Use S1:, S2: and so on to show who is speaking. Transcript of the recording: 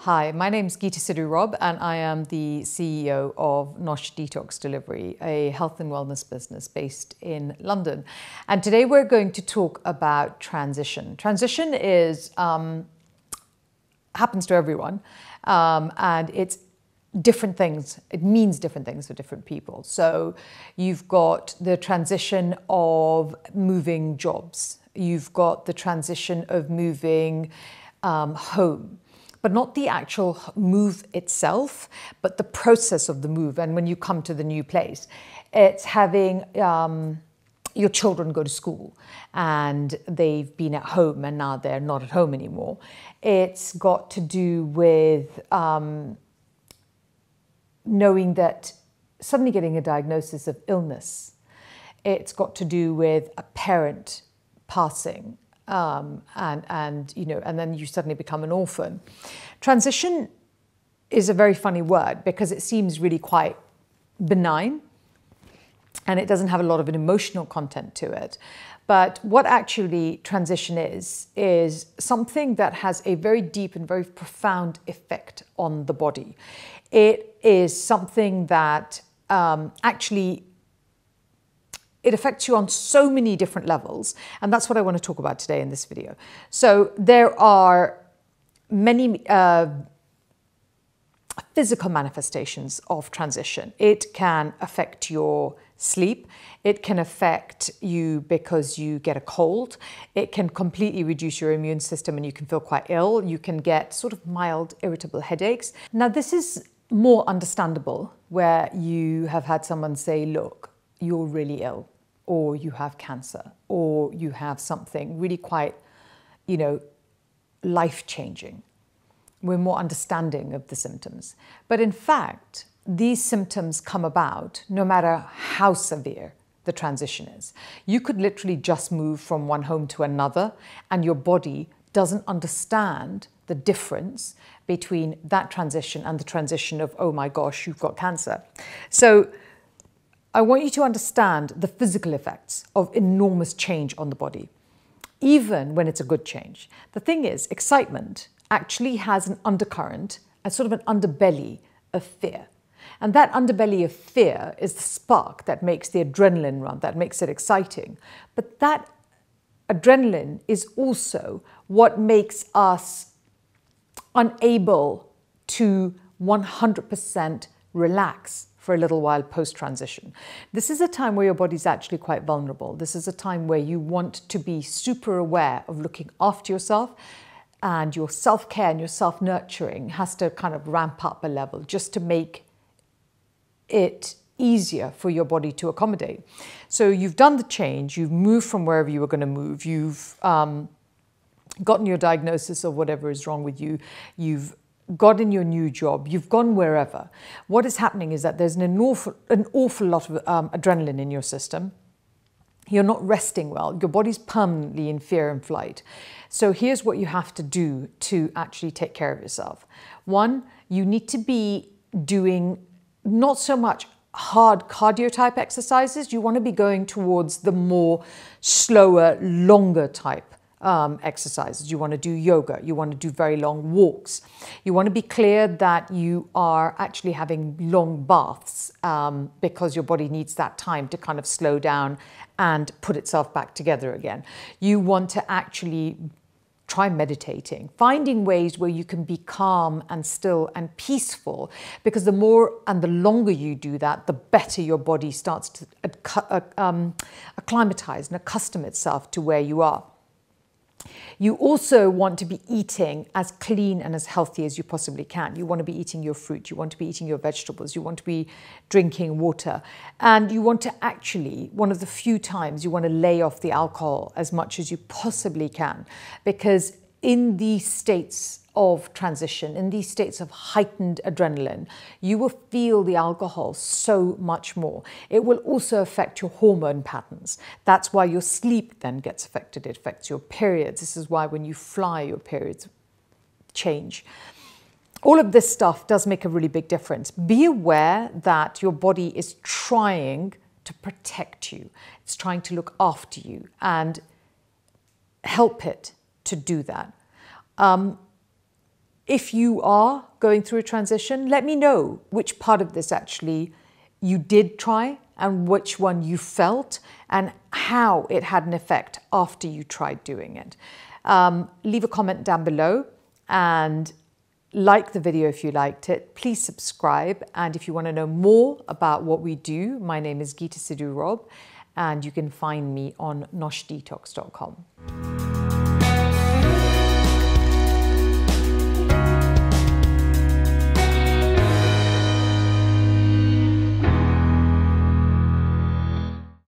S1: Hi, my name is Geeta Sidhu-Robb and I am the CEO of Nosh Detox Delivery, a health and wellness business based in London. And today we're going to talk about transition. Transition is happens to everyone, and it's different things. It means different things for different people. So you've got the transition of moving jobs. You've got the transition of moving home. But not the actual move itself, but the process of the move. And when you come to the new place, it's having your children go to school and they've been at home and now they're not at home anymore. It's got to do with knowing that suddenly getting a diagnosis of illness. It's got to do with a parent passing. And then you suddenly become an orphan. Transition is a very funny word because it seems really quite benign and it doesn't have a lot of an emotional content to it. But what actually transition is something that has a very deep and very profound effect on the body. It is something that it affects you on so many different levels, and that's what I want to talk about today in this video. So there are many physical manifestations of transition. It can affect your sleep. It can affect you because you get a cold. It can completely reduce your immune system and you can feel quite ill. You can get sort of mild irritable headaches. Now, this is more understandable where you have had someone say, look, you're really ill, or you have cancer, or you have something really quite, life-changing. We're more understanding of the symptoms. But in fact, these symptoms come about no matter how severe the transition is. You could literally just move from one home to another, and your body doesn't understand the difference between that transition and the transition of, oh my gosh, you've got cancer. So I want you to understand the physical effects of enormous change on the body, even when it's a good change. The thing is, excitement actually has an undercurrent, a sort of an underbelly of fear. And that underbelly of fear is the spark that makes the adrenaline run, that makes it exciting. But that adrenaline is also what makes us unable to 100% relax for a little while post-transition. This is a time where your body's actually quite vulnerable. This is a time where you want to be super aware of looking after yourself, and your self-care and your self-nurturing has to kind of ramp up a level just to make it easier for your body to accommodate. So you've done the change, you've moved from wherever you were going to move, you've gotten your diagnosis of whatever is wrong with you, you've gotten your new job, you've gone wherever. What is happening is that there's an awful lot of adrenaline in your system. You're not resting well. Your body's permanently in fear and flight. So here's what you have to do to actually take care of yourself. One, you need to be doing not so much hard cardio type exercises. You want to be going towards the more slower, longer type exercises. You want to do yoga. You want to do very long walks. You want to be clear that you are actually having long baths because your body needs that time to kind of slow down and put itself back together again. You want to actually try meditating, finding ways where you can be calm and still and peaceful, because the more and the longer you do that, the better your body starts to acclimatize and accustom itself to where you are. You also want to be eating as clean and as healthy as you possibly can. You want to be eating your fruit, you want to be eating your vegetables, you want to be drinking water, and you want to actually, one of the few times you want to lay off the alcohol as much as you possibly can, because in these states of transition, in these states of heightened adrenaline, you will feel the alcohol so much more. It will also affect your hormone patterns. That's why your sleep then gets affected. It affects your periods. This is why when you fly, your periods change. All of this stuff does make a really big difference. Be aware that your body is trying to protect you. It's trying to look after you and help it to do that. If you are going through a transition, let me know which part of this actually you did try and which one you felt and how it had an effect after you tried doing it. Leave a comment down below and like the video if you liked it. Please subscribe, and if you want to know more about what we do, my name is Geeta Sidhu-Robb and you can find me on noshdetox.com.